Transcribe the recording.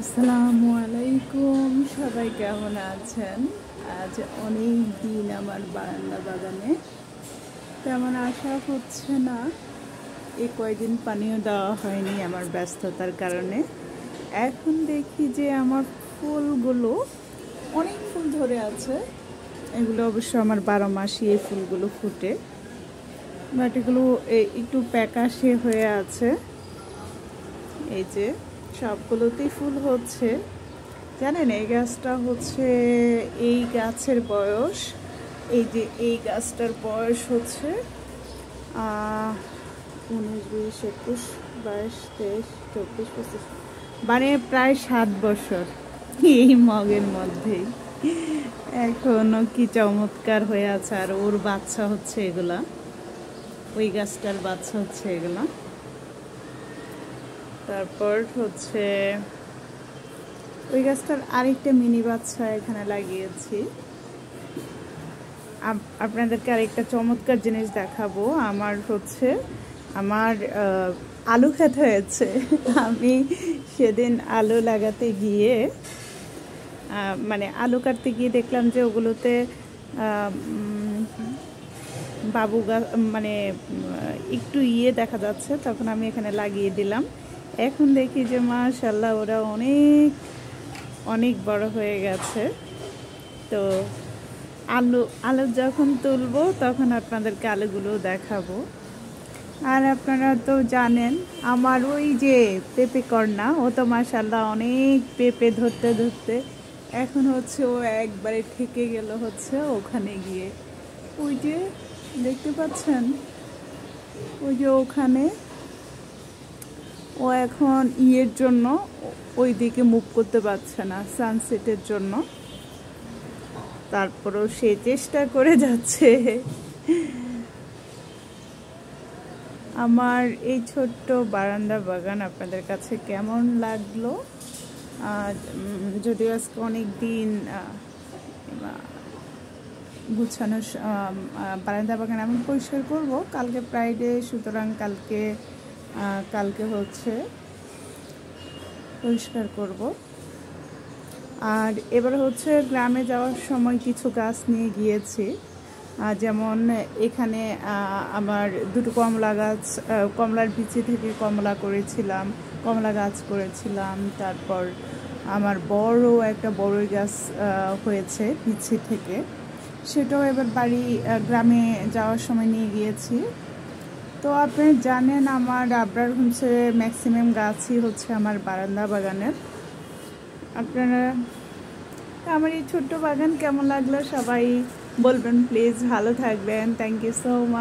আসসালামু আলাইকুম, সবাই কেমন আছেন? আজ অনেক দিন আমার বারান্দা বাগানে তেমন আসা হচ্ছে না। এই কয়দিন পানিও দেওয়া হয়নি আমার ব্যস্ততার কারণে। এখন দেখি যে আমার ফুলগুলো অনেক ফুল ধরে আছে। এগুলো অবশ্য আমার 12 মাসই এই ফুলগুলো ফুটে, বাট এগুলো একটু প্যাকাশে হয়ে আছে। এই যে সবগুলোতেই ফুল হচ্ছে। জানেন, এই গাছটা হচ্ছে, এই গাছের বয়স, এই যে এই গাছটার বয়স হচ্ছে 19, 20, 21, 22, 23, 24, 25, মানে প্রায় 7 বছর এই মগের মধ্যেই। এখনো কি চমৎকার হয়ে আছে। আর ওর বাচ্চা হচ্ছে এগুলা, ওই গাছটার বাচ্চা হচ্ছে এগুলা। তারপর হচ্ছে ওই গাছটার আরেকটা মিনি বাচ্চা এখানে লাগিয়েছি। আপনাদেরকে আরেকটা চমৎকার জিনিস দেখাবো। আমার আলু ক্ষেত হয়েছে। আমি সেদিন আলু লাগাতে গিয়ে মানে আলু কাটতে গিয়ে দেখলাম যে ওগুলোতে বাবু গাছ মানে একটু দেখা যাচ্ছে, তখন আমি এখানে লাগিয়ে দিলাম। এখন দেখি যে মাশাআল্লাহ ওরা অনেক অনেক বড় হয়ে গেছে। তো আলু যখন তুলবো তখন আপনাদেরকে আলুগুলো দেখাবো। আর আপনারা তো জানেন আমার ওই যে পেঁপে কর্না, ও তো মাশাআল্লাহ অনেক পেঁপে ধরতে ধরতে এখন হচ্ছে ও একবারে ঠেকে গেল হচ্ছে ওখানে গিয়ে। ওই যে দেখতে পাচ্ছেন, ওই যে ওখানে ও এখন ইয়ের জন্য ওই দিকে মুভ করতে পারছে না, সানসেটের জন্য। তারপরেও সে চেষ্টা করে যাচ্ছে। আমার এই ছোট্ট বারান্দা বাগান আপনাদের কাছে কেমন লাগলো? যদিও আজকে অনেক দিন গুছানো, বারান্দা বাগান আমি পরিষ্কার করব কালকে ফ্রাইডে, সুতরাং কালকে হচ্ছে পরিষ্কার করব। আর এবার হচ্ছে গ্রামে যাওয়ার সময় কিছু গাছ নিয়ে গিয়েছি। যেমন এখানে আমার দুটো কমলা গাছ, কমলার বিচি থেকে কমলা গাছ করেছিলাম। তারপর আমার একটা বড়ই গাছ হয়েছে বিচি থেকে, সেটাও এবার গ্রামে যাওয়ার সময় নিয়ে গিয়েছি। তো আপনি জানেন আমার আবরার হোমসে ম্যাক্সিমাম গাছই হচ্ছে আমার বারান্দা বাগানের। আপনারা আমার এই ছোট্ট বাগান কেমন লাগলো সবাই বলবেন প্লিজ। ভালো থাকবেন। Thank you so much.